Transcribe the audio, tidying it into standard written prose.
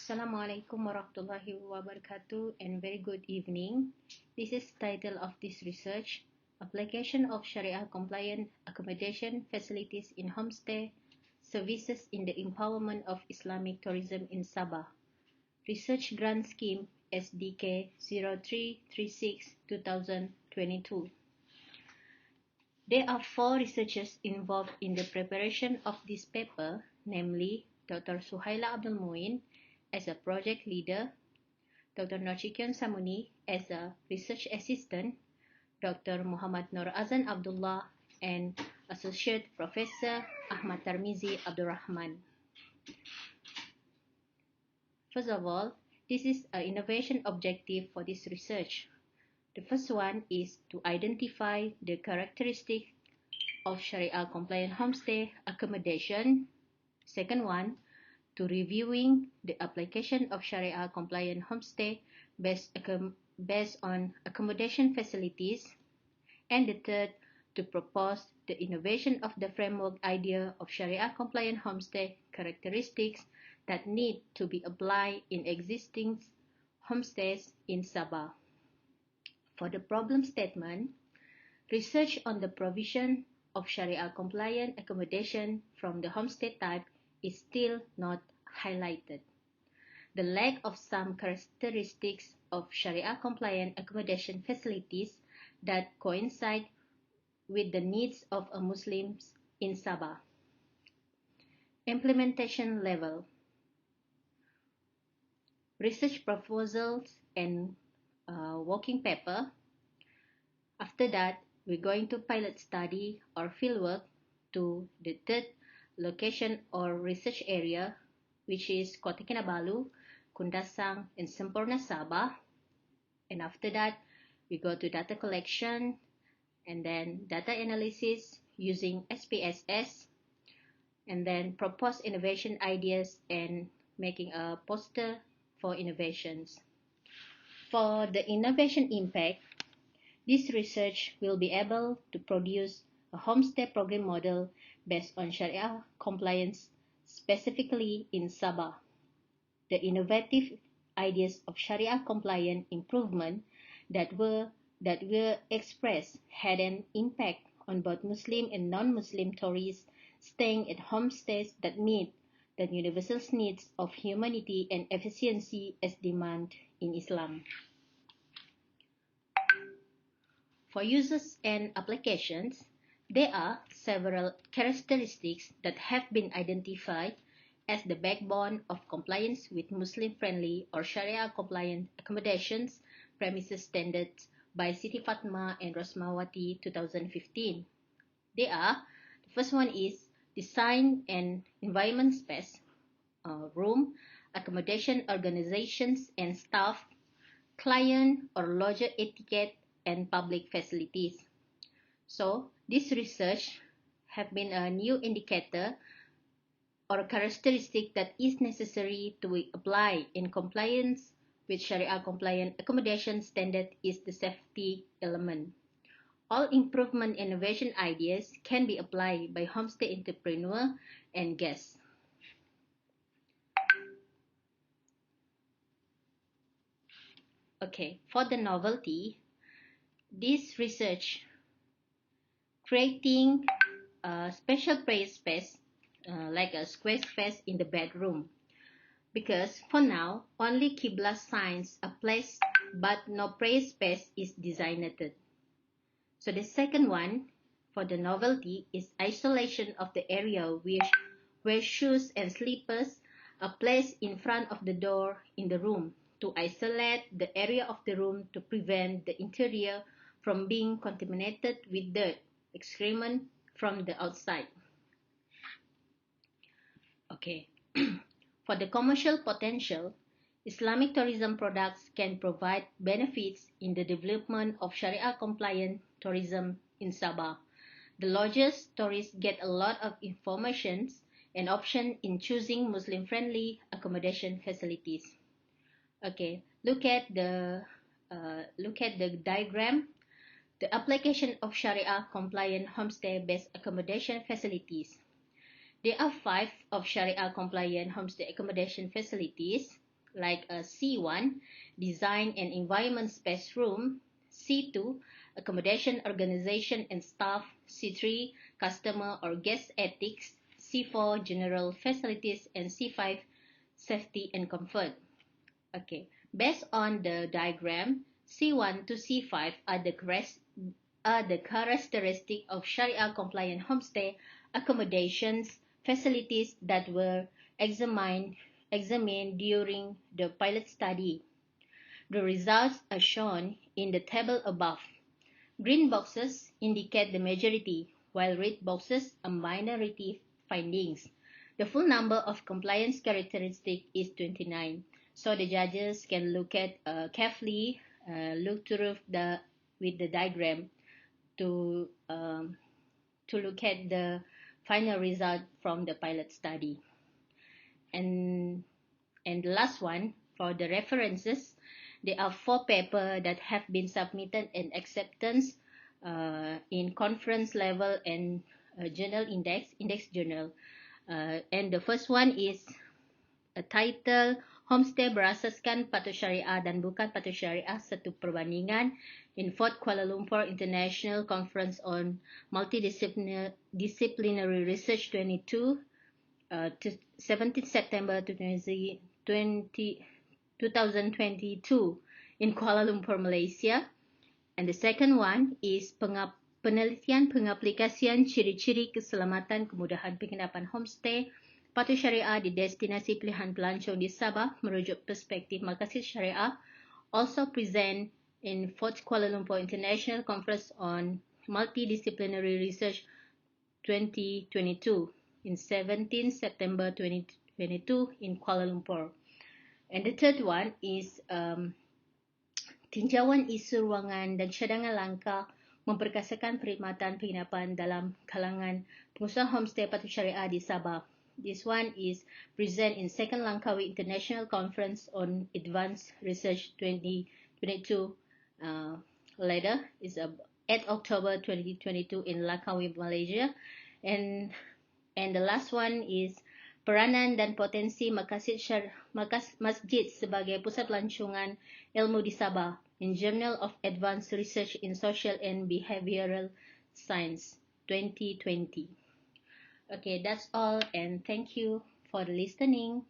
Assalamualaikum warahmatullahi wabarakatuh and very good evening. This is title of this research, Application of Sharia-Compliant Accommodation Facilities in Homestay Services in the Empowerment of Islamic Tourism in Sabah. Research Grant Scheme SDK 0336-2022. There are 4 researchers involved in the preparation of this paper, namely Dr. Suhaila Abdul Muin as a project leader, Dr. Norchikion Samuni as a research assistant, Dr. Muhammad Nur Azan Abdullah, and Associate Professor Ahmad Tarmizi Abdul Rahman. First of all, this is an innovation objective for this research. The first one is to identify the characteristics of Sharia-compliant homestay accommodation. Second one, to reviewing the application of Sharia-compliant homestay based on accommodation facilities. And the third, to propose the innovation of the framework idea of Sharia-compliant homestay characteristics that need to be applied in existing homestays in Sabah. For the problem statement, research on the provision of Sharia-compliant accommodation from the homestay type is still not highlighted. The lack of some characteristics of Sharia-compliant accommodation facilities that coincide with the needs of Muslims in Sabah. Implementation level. Research proposals and working paper. After that, we're going to pilot study or fieldwork to the third location or research area, which is Kota Kinabalu, Kundasang, and Sempurna Sabah. And after that, we go to data collection and then data analysis using SPSS, and then propose innovation ideas and making a poster for innovations. For the innovation impact, this research will be able to produce a homestay program model based on Sharia compliance, specifically in Sabah. The innovative ideas of Sharia compliant improvement that were expressed had an impact on both Muslim and non-Muslim tourists staying at homestays that meet the universal needs of humanity and efficiency as demanded in Islam. For users and applications, there are several characteristics that have been identified as the backbone of compliance with Muslim-friendly or Sharia-compliant accommodations premises standards by Siti Fatma and Rosmawati 2015. They are, the first one is design and environment space, room, accommodation organizations and staff, client or lodger etiquette, and public facilities. So, this research have been a new indicator or a characteristic that is necessary to apply in compliance with Sharia-compliant accommodation standard is the safety element. All improvement innovation ideas can be applied by homestay entrepreneur and guests. Okay, for the novelty, this research creating a special prayer space like a square space in the bedroom, because for now only Qibla signs are placed but no prayer space is designated. So the second one for the novelty is isolation of the area where shoes and slippers are placed in front of the door in the room to isolate the area of the room to prevent the interior from being contaminated with dirt, excrement from the outside. Okay, for the commercial potential, Islamic tourism products can provide benefits in the development of Sharia-compliant tourism in Sabah. The lodges tourists get a lot of information and options in choosing Muslim-friendly accommodation facilities. Okay, look at the diagram. The application of Sharia-compliant homestay-based accommodation facilities. There are 5 of Sharia-compliant homestay accommodation facilities. like a C1, Design and Environment Space Room, C2, Accommodation Organization and Staff, C3, Customer or Guest Ethics, C4, General Facilities, and C5, Safety and Comfort. Okay, based on the diagram, C1 to C5 are the characteristics of Sharia-compliant homestay accommodations facilities that were examined during the pilot study. The results are shown in the table above. Green boxes indicate the majority, while red boxes are minority findings. The full number of compliance characteristics is 29. So the judges can look at carefully, look through with the diagram to look at the final result from the pilot study. And the last one, for the references, there are 4 papers that have been submitted and acceptance in conference level and journal index journal. And the first one is a title Homestay berasaskan Patuh Syariah dan bukan Patuh Syariah, satu perbandingan in 4th Kuala Lumpur International Conference on Multidisciplinary Research 22 to 17 September 2022 in Kuala Lumpur, Malaysia. And the second one is penelitian pengaplikasian ciri-ciri keselamatan kemudahan penginapan homestay Patuh Syariah di destinasi pilihan pelancong di Sabah merujuk perspektif Maqasid Syariah, also present in 4th Kuala Lumpur International Conference on Multidisciplinary Research 2022 in 17 September 2022 in Kuala Lumpur. And the third one is tinjauan isu ruangan dan cadangan langkah memperkasakan perkhidmatan penginapan dalam kalangan pengusaha homestay Patuh Syariah di Sabah. This one is present in 2nd Langkawi International Conference on Advanced Research 2022. Later is 8 October 2022 in Langkawi, Malaysia. And the last one is peranan dan potensi masjid sebagai pusat pelancongan ilmu di Sabah in Journal of Advanced Research in Social and Behavioral Science 2020. Okay, that's all, and thank you for the listening.